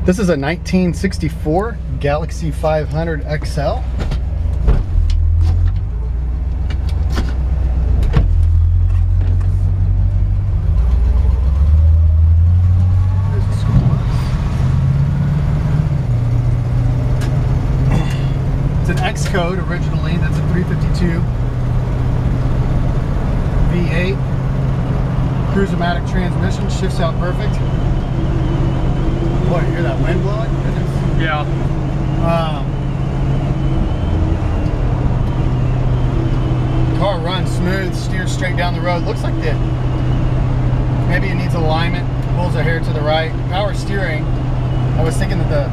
This is a 1964 Galaxie 500 XL. It's an X code originally. That's a 352 V8 cruise-o-matic transmission. Shifts out perfect. Boy, you hear that wind blowing? Goodness. Yeah. Car runs smooth, steers straight down the road. Looks like that maybe it needs alignment. Pulls a hair to the right. Power steering. I was thinking that the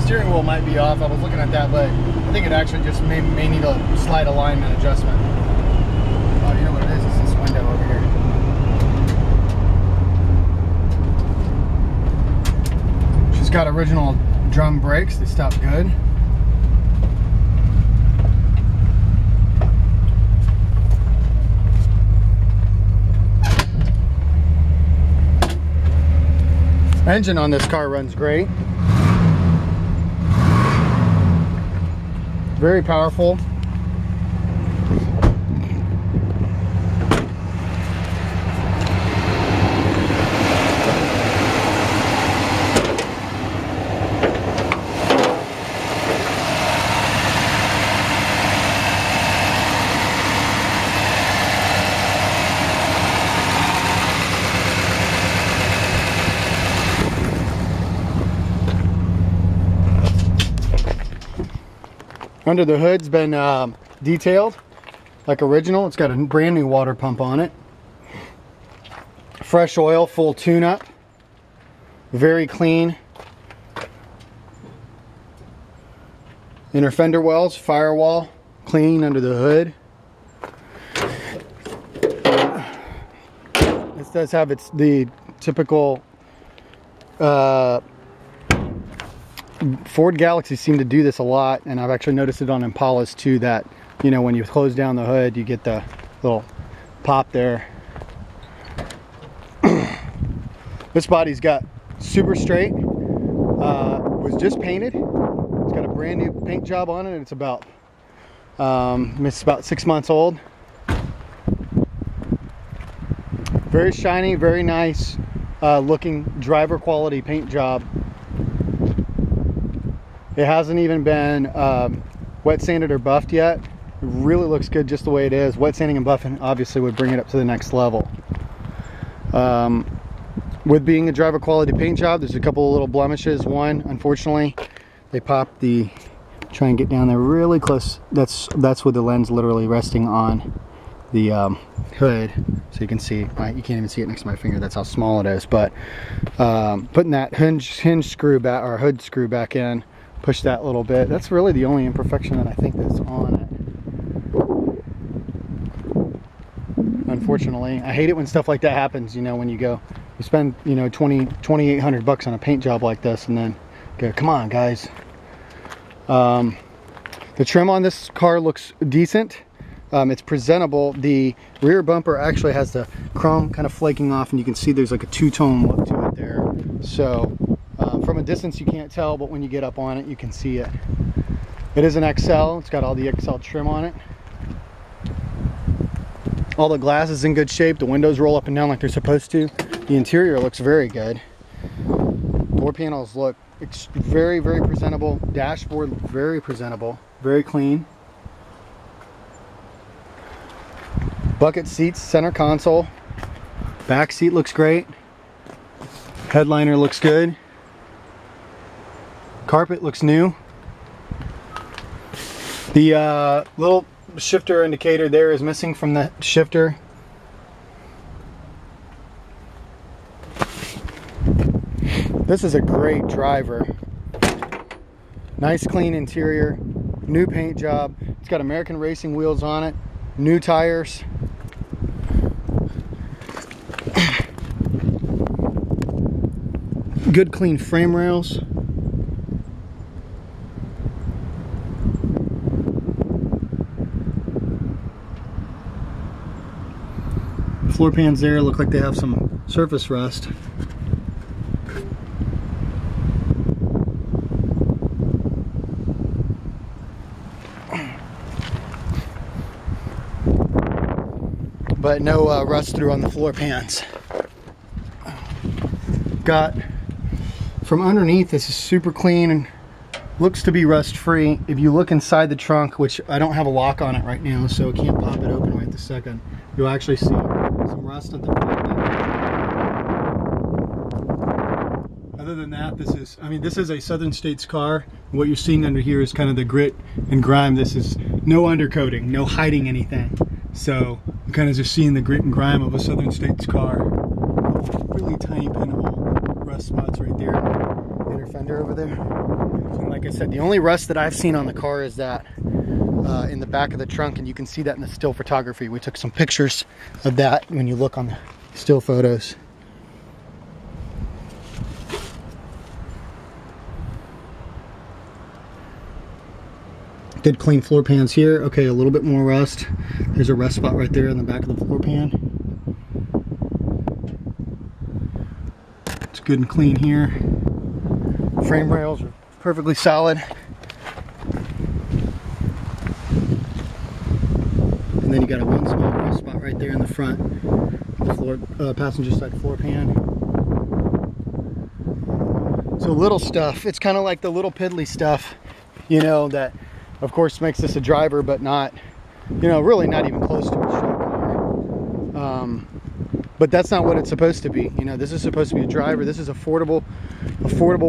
steering wheel might be off. I was looking at that, but I think it actually just may need a slight alignment adjustment. Oh, you know what it is? It's this window over here. She's got original drum brakes. They stop good. Engine on this car runs great. Very powerful. Under the hood's been detailed like original. It's got a brand new water pump on it. Fresh oil, full tune-up. Very clean. Inner fender wells, firewall, clean under the hood. This does have the typical Ford Galaxie seem to do this a lot, and I've actually noticed it on Impalas too, that, you know, when you close down the hood, you get the little pop there. This body's got super straight, was just painted. It's got a brand new paint job on it. It's about 6 months old. Very shiny, very nice looking driver quality paint job. It hasn't even been wet sanded or buffed yet. It really looks good just the way it is. Wet sanding and buffing obviously would bring it up to the next level. With being a driver quality paint job, there's a couple of little blemishes. One, unfortunately, they popped the, try and get down there really close. That's with the lens literally resting on the hood, so you can see. You can't even see it next to my finger. That's how small it is. But putting that hinge screw back, or hood screw back in, push that a little bit. That's really the only imperfection that I think that's on it. Unfortunately, I hate it when stuff like that happens. You know, when you spend, you know, $2,800 on a paint job like this, and then go, come on, guys. The trim on this car looks decent. It's presentable. The rear bumper actually has the chrome kind of flaking off, and you can see there's like a two-tone look to it there. So from a distance you can't tell, but when you get up on it you can see it. It is an XL. It's got all the XL trim on it. All the glass is in good shape. The windows roll up and down like they're supposed to. The interior looks very good. Door panels look very, very presentable. Dashboard very presentable, very clean. Bucket seats, center console. Back seat looks great. Headliner looks good. Carpet looks new. The little shifter indicator there is missing from the shifter. This is a great driver. Nice clean interior, new paint job. It's got American racing wheels on it, new tires. Good clean frame rails. Floor pans there look like they have some surface rust. but no rust through on the floor pans. Got from underneath, this is super clean and looks to be rust free. If you look inside the trunk, which I don't have a lock on it right now, so I can't pop it open right this second, you'll actually see some rust at the front. Other than that, this is a Southern States car. What you're seeing under here is kind of the grit and grime. This is no undercoating, no hiding anything. So you're kind of just seeing the grit and grime of a Southern States car. Really tiny pinhole rust spots right there. Inner fender over there. And like I said, the only rust that I've seen on the car is that in the back of the trunk, and you can see that in the still photography. We took some pictures of that when you look on the still photos. Good clean floor pans here. Okay, a little bit more rust. There's a rust spot right there in the back of the floor pan. It's good and clean here. Frame rails are perfectly solid. And then you got a one small rust spot right there in the front of the floor, passenger side floor pan. So little stuff. It's kind of like the little piddly stuff, you know, that of course makes this a driver, but not, you know, really not even close to a show car. But that's not what it's supposed to be. You know, this is supposed to be a driver. This is affordable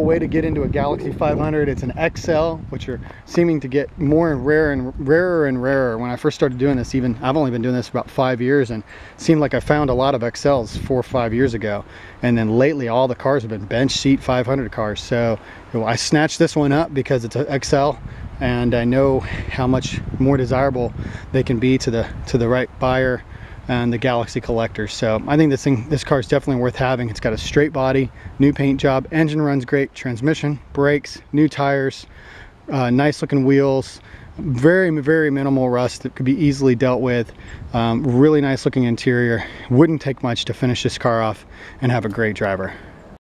way to get into a Galaxie 500. It's an XL, which are seeming to get more and rarer. When I first started doing this, even I've only been doing this about 5 years, and it seemed like I found a lot of XLs 4 or 5 years ago. And then lately, all the cars have been bench seat 500 cars. So you know, I snatched this one up because it's an XL, and I know how much more desirable they can be to the right buyer and the Galaxie collectors. So I think this car is definitely worth having. It's got a straight body, new paint job, engine runs great, transmission, brakes, new tires, nice looking wheels, very minimal rust that could be easily dealt with, really nice looking interior. Wouldn't take much to finish this car off and have a great driver.